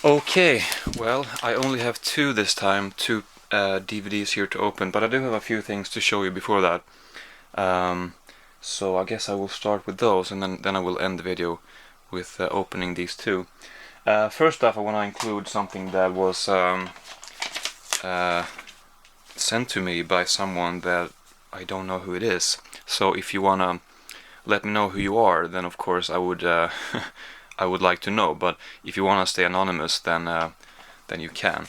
Okay, well, I only have two this time, two DVDs here to open, but I do have a few things to show you before that. Um, so I guess I will start with those, and then I will end the video with opening these two. First off, I want to include something that was uh, sent to me by someone that I don't know who it is. So if you want to let me know who you are, then of course I would I would like to know. But if you want to stay anonymous, then you can.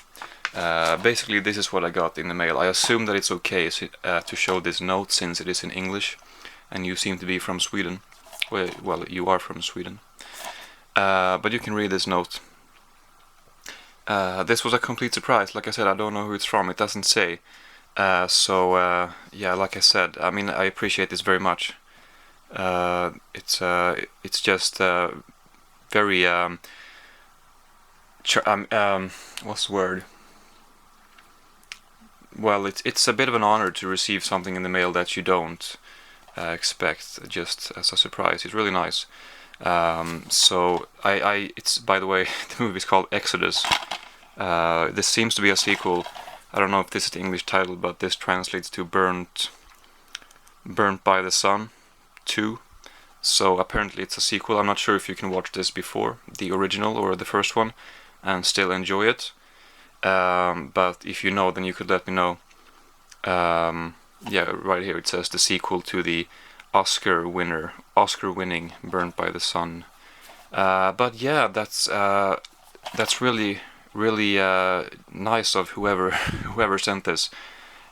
Basically, this is what I got in the mail. I assume that it's okay to show this note since it is in English, and you seem to be from Sweden. Well, you are from Sweden. But you can read this note. This was a complete surprise. Like I said, I don't know who it's from. It doesn't say. Yeah, like I said, I mean, I appreciate this very much. It's just very what's the word? Well, it's a bit of an honor to receive something in the mail that you don't expect just as a surprise. It's really nice. So it's, by the way, the movie is called Exodus. This seems to be a sequel. I don't know if this is the English title, but this translates to Burnt by the Sun 2. So apparently it's a sequel. I'm not sure if you can watch this before the original or the first one and still enjoy it. But if you know, then you could let me know. Yeah, right here it says the sequel to the Oscar-winning Burnt by the Sun. But yeah, that's really nice of whoever sent this.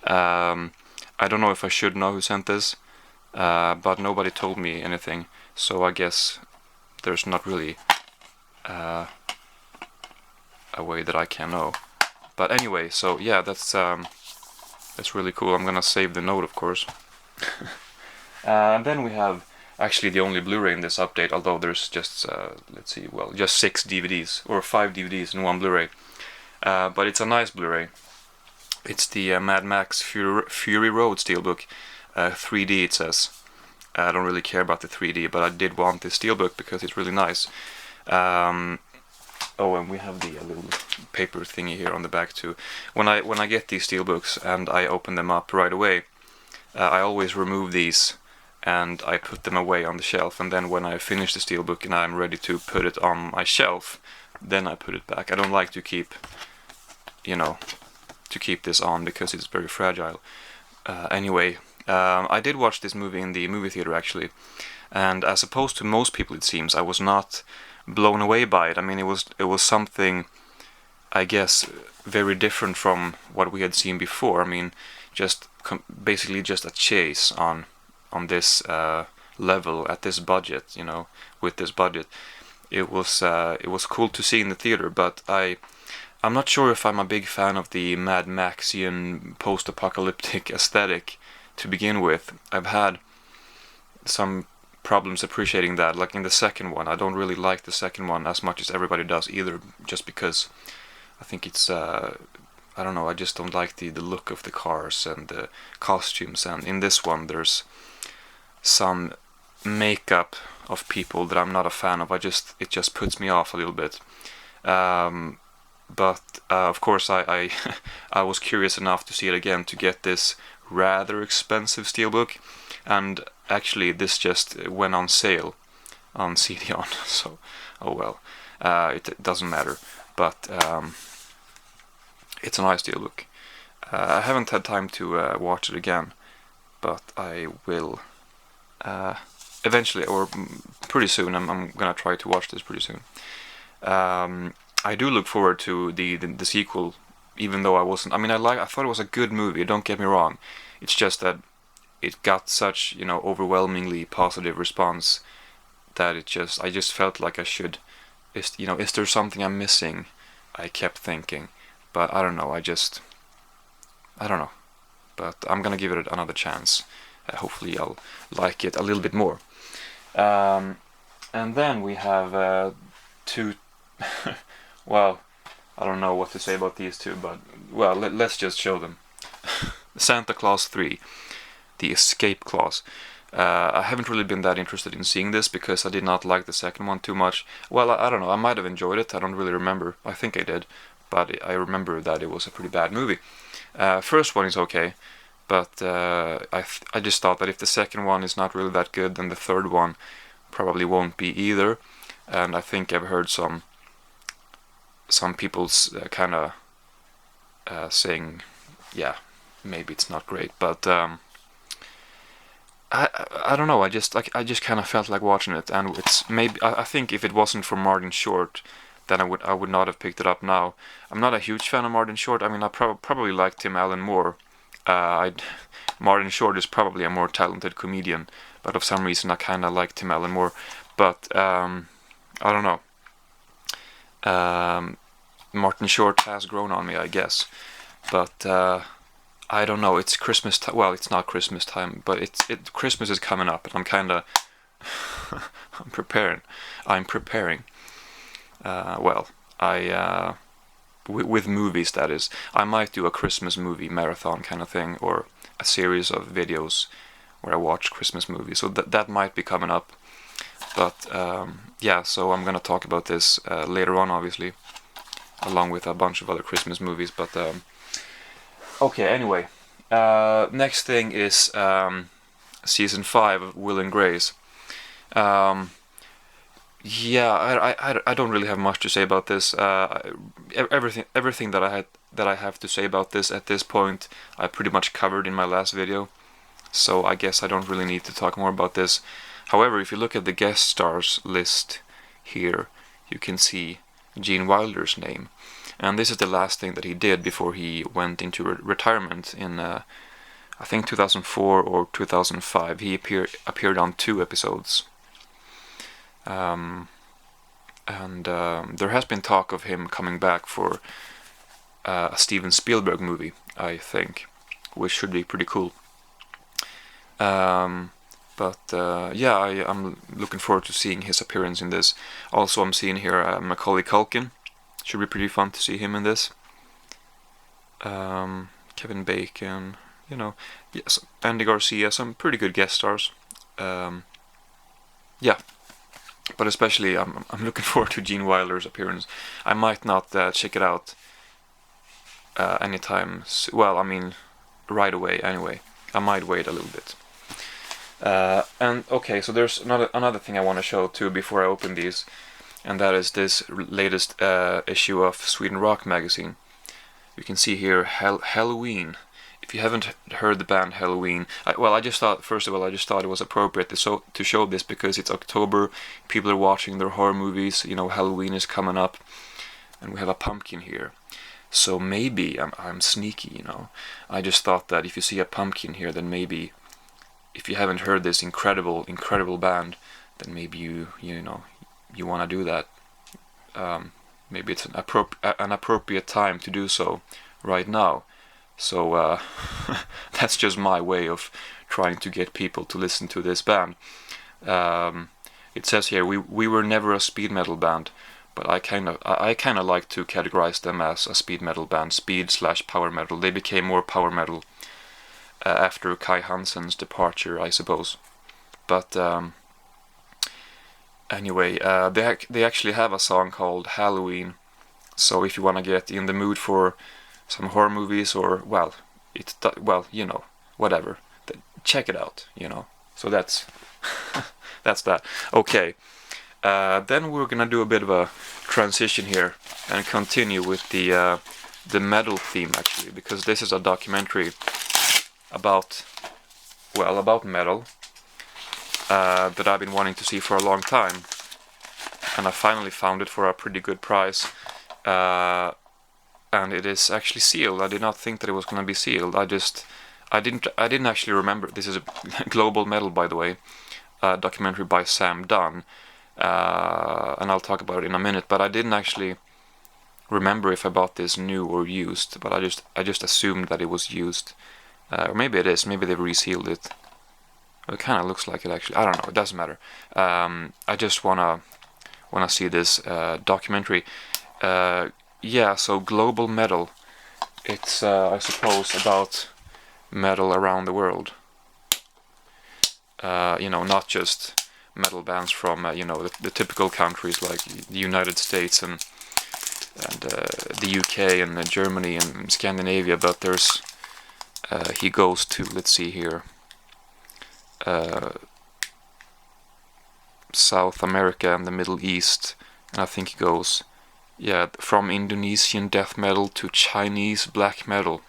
I don't know if I should know who sent this, but nobody told me anything, so I guess there's not really a way that I can know. But anyway, so yeah, that's really cool. I'm gonna save the note, of course. And then we have actually the only Blu-ray in this update, although there's just let's see, well, just 6 DVDs or 5 DVDs and 1 Blu-ray. But it's a nice Blu-ray. It's the Mad Max Fury Road Steelbook, 3D it says. I don't really care about the 3D, but I did want this Steelbook because it's really nice. Oh, and we have the little paper thingy here on the back too. When I get these Steelbooks and I open them up right away, I always remove these and I put them away on the shelf, and then when I finish the Steelbook and I'm ready to put it on my shelf, then I put it back. I don't like to keep, this on because it's very fragile. Anyway, I did watch this movie in the movie theater actually, and as opposed to most people, it seems, I was not blown away by it. I mean, it was something, I guess, very different from what we had seen before. I mean, basically just a chase on this level at this budget, with this budget. It was cool to see in the theater, but I'm not sure if I'm a big fan of the Mad Maxian post-apocalyptic aesthetic to begin with. I've had some problems appreciating that. Like in the second one, I don't really like the second one as much as everybody does either, just because I think it's I don't know, I just don't like the look of the cars and the costumes. And in this one there's some makeup of people that I'm not a fan of. It just puts me off a little bit. But of course I I was curious enough to see it again to get this rather expensive steelbook, and actually this just went on sale on CD-ON, so oh well, it doesn't matter. But it's a nice steelbook. I haven't had time to watch it again, but I will eventually, or pretty soon. I'm gonna try to watch this pretty soon. I do look forward to the sequel, even though I wasn't. I mean, I thought it was a good movie. Don't get me wrong. It's just that it got such overwhelmingly positive response that I just felt like I should. Is there something I'm missing? I kept thinking, but I don't know. I don't know. But I'm gonna give it another chance. Hopefully, I'll like it a little bit more. And then we have two. Well, I don't know what to say about these two, but well, let's just show them. Santa Claus 3, The Escape Clause. I haven't really been that interested in seeing this because I did not like the second one too much. Well, I don't know. I might have enjoyed it. I don't really remember. I think I did, but I remember that it was a pretty bad movie. First one is okay, but I just thought that if the second one is not really that good, then the third one probably won't be either. And I think I've heard some people's kind of saying, yeah, maybe it's not great, but I don't know. I just kind of felt like watching it, and it's maybe I think if it wasn't for Martin Short, then I would not have picked it up now. I'm not a huge fan of Martin Short. I mean, I probably like Tim Allen more. Martin Short is probably a more talented comedian, but for some reason I kind of like Tim Allen more. But I don't know. Martin Short has grown on me, I guess. But I don't know. It's Christmas time. Well, it's not Christmas time, but Christmas is coming up, and I'm kind of I'm preparing. Well, with movies, that is. I might do a Christmas movie marathon kind of thing, or a series of videos where I watch Christmas movies. So that might be coming up. But yeah, so I'm gonna talk about this later on, obviously, along with a bunch of other Christmas movies. But okay, anyway, next thing is season 5 of Will and Grace. Yeah, I don't really have much to say about this. Everything that I have to say about this at this point, I pretty much covered in my last video. So I guess I don't really need to talk more about this. However, if you look at the guest stars list here, you can see Gene Wilder's name. And this is the last thing that he did before he went into retirement in, I think 2004 or 2005. He appeared on 2 episodes. And there has been talk of him coming back for a Steven Spielberg movie, I think, which should be pretty cool. But yeah, I'm looking forward to seeing his appearance in this. Also, I'm seeing here Macaulay Culkin. Should be pretty fun to see him in this. Kevin Bacon, you know, yes, Andy Garcia, some pretty good guest stars. Yeah, but especially I'm looking forward to Gene Wilder's appearance. I might not check it out anytime. Well, I mean, right away. Anyway, I might wait a little bit. And okay, so there's another thing I want to show too before I open these. And that is this latest issue of Sweden Rock magazine. You can see here Halloween. If you haven't heard the band Halloween, I just thought it was appropriate to show this because it's October. People are watching their horror movies. You know, Halloween is coming up, and we have a pumpkin here. So maybe I'm sneaky. You know, I just thought that if you see a pumpkin here, then maybe if you haven't heard this incredible band, then maybe you want to do that. Maybe it's an appropriate time to do so right now. So that's just my way of trying to get people to listen to this band. It says here we were never a speed metal band, but I kind of like to categorize them as a speed metal band, speed/power metal. They became more power metal after Kai Hansen's departure, I suppose. But anyway, they actually have a song called Halloween. So if you want to get in the mood for some horror movies, or whatever, check it out. So that's that's that. Okay, then we're gonna do a bit of a transition here and continue with the metal theme, actually, because this is a documentary about metal that I've been wanting to see for a long time, and I finally found it for a pretty good price. And it is actually sealed. I did not think that it was going to be sealed. I didn't actually remember. This is a Global Metal, by the way, documentary by Sam Dunn, and I'll talk about it in a minute. But I didn't actually remember if I bought this new or used. But I just assumed that it was used, or maybe it is. Maybe they've resealed it. It kind of looks like it, actually. I don't know. It doesn't matter. I just wanna see this documentary. Yeah, so Global Metal, it's I suppose about metal around the world. not just metal bands from the typical countries like the United States and the UK and Germany and Scandinavia, but there's he goes to, let's see here, South America and the Middle East, and I think he goes, from Indonesian death metal to Chinese black metal.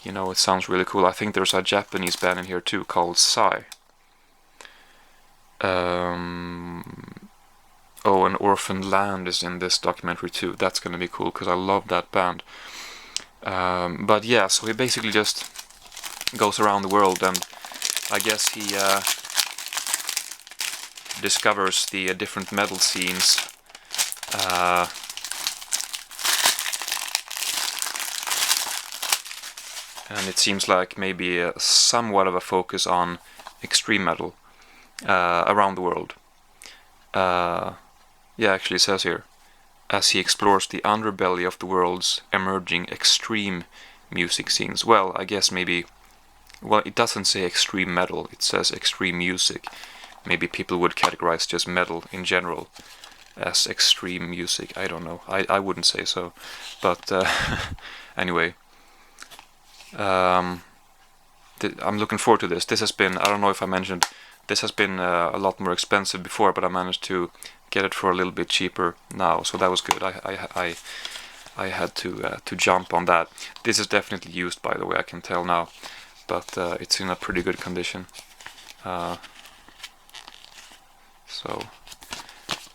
It sounds really cool. I think there's a Japanese band in here too called Psy. Oh, and Orphaned Land is in this documentary too. That's gonna be cool because I love that band. But yeah, so he basically just goes around the world, and I guess he discovers the different metal scenes. And it seems like maybe somewhat of a focus on extreme metal around the world. Actually it says here, as he explores the underbelly of the world's emerging extreme music scenes. Well, I guess maybe, it doesn't say extreme metal, it says extreme music. Maybe people would categorize just metal in general as extreme music. I don't know. I wouldn't say so. But anyway, I'm looking forward to this. This has been, I don't know if I mentioned, this has been a lot more expensive before, but I managed to get it for a little bit cheaper now, so that was good. I had to jump on that. This is definitely used, by the way, I can tell now, but it's in a pretty good condition. So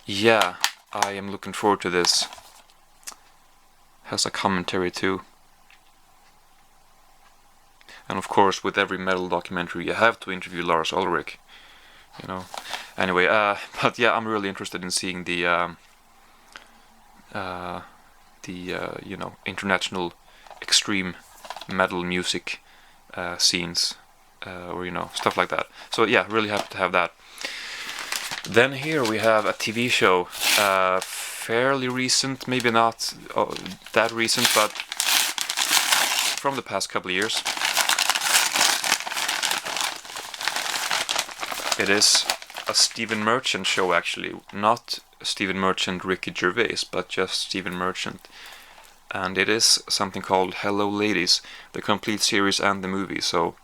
yeah, I am looking forward to this. Has a commentary too. And of course, with every metal documentary, you have to interview Lars Ulrich. Anyway, but yeah, I'm really interested in seeing the international extreme metal music scenes, or stuff like that. So yeah, really happy to have that. Then here we have a TV show, fairly recent, maybe not that recent, but from the past couple of years. It is a Stephen Merchant show, actually. Not Stephen Merchant, Ricky Gervais, but just Stephen Merchant. And it is something called Hello Ladies, the complete series and the movie. So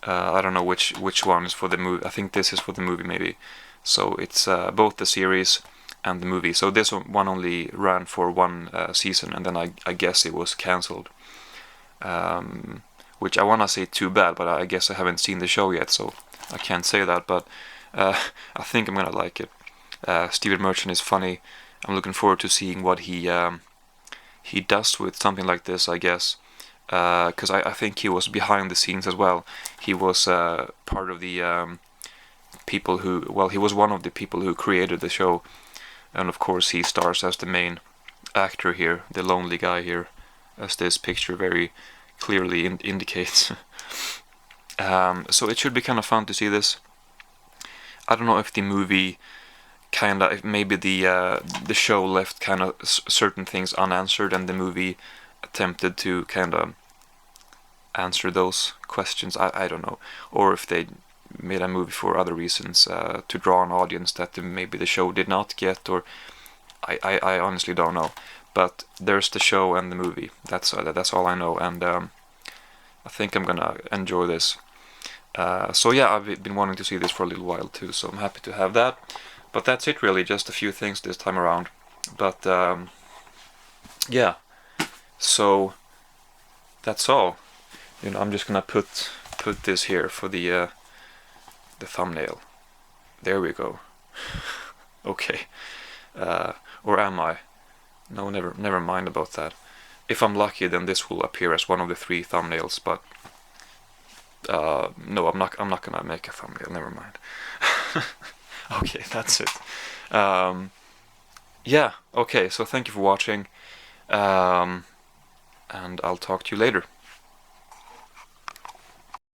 I don't know which one is for the movie. I think this is for the movie, maybe. So it's both the series and the movie. So this one only ran for one season, and then I guess it was cancelled. Which I want to say too bad, but I guess I haven't seen the show yet, so I can't say that, but I think I'm gonna like it. Stephen Merchant is funny. I'm looking forward to seeing what he does with something like this, I guess, because I think he was behind the scenes as well. He was part of the people who, he was one of the people who created the show, and of course he stars as the main actor here, the lonely guy here, as this picture very clearly indicates. So it should be kind of fun to see this. I don't know if the movie if maybe the show left kind of certain things unanswered, and the movie attempted to kind of answer those questions. I don't know, or if they made a movie for other reasons, to draw an audience that maybe the show did not get, or I honestly don't know. But there's the show and the movie. That's all I know, and I think I'm gonna enjoy this. So yeah, I've been wanting to see this for a little while too, so I'm happy to have that. But that's it really, just a few things this time around. But yeah, so that's all. I'm just gonna put this here for the thumbnail. There we go. Okay. Or am I? No, never mind about that. If I'm lucky, then this will appear as one of the 3 thumbnails, but no, I'm not gonna make a thumbnail, never mind. Okay, that's it. Yeah, okay, so thank you for watching, and I'll talk to you later.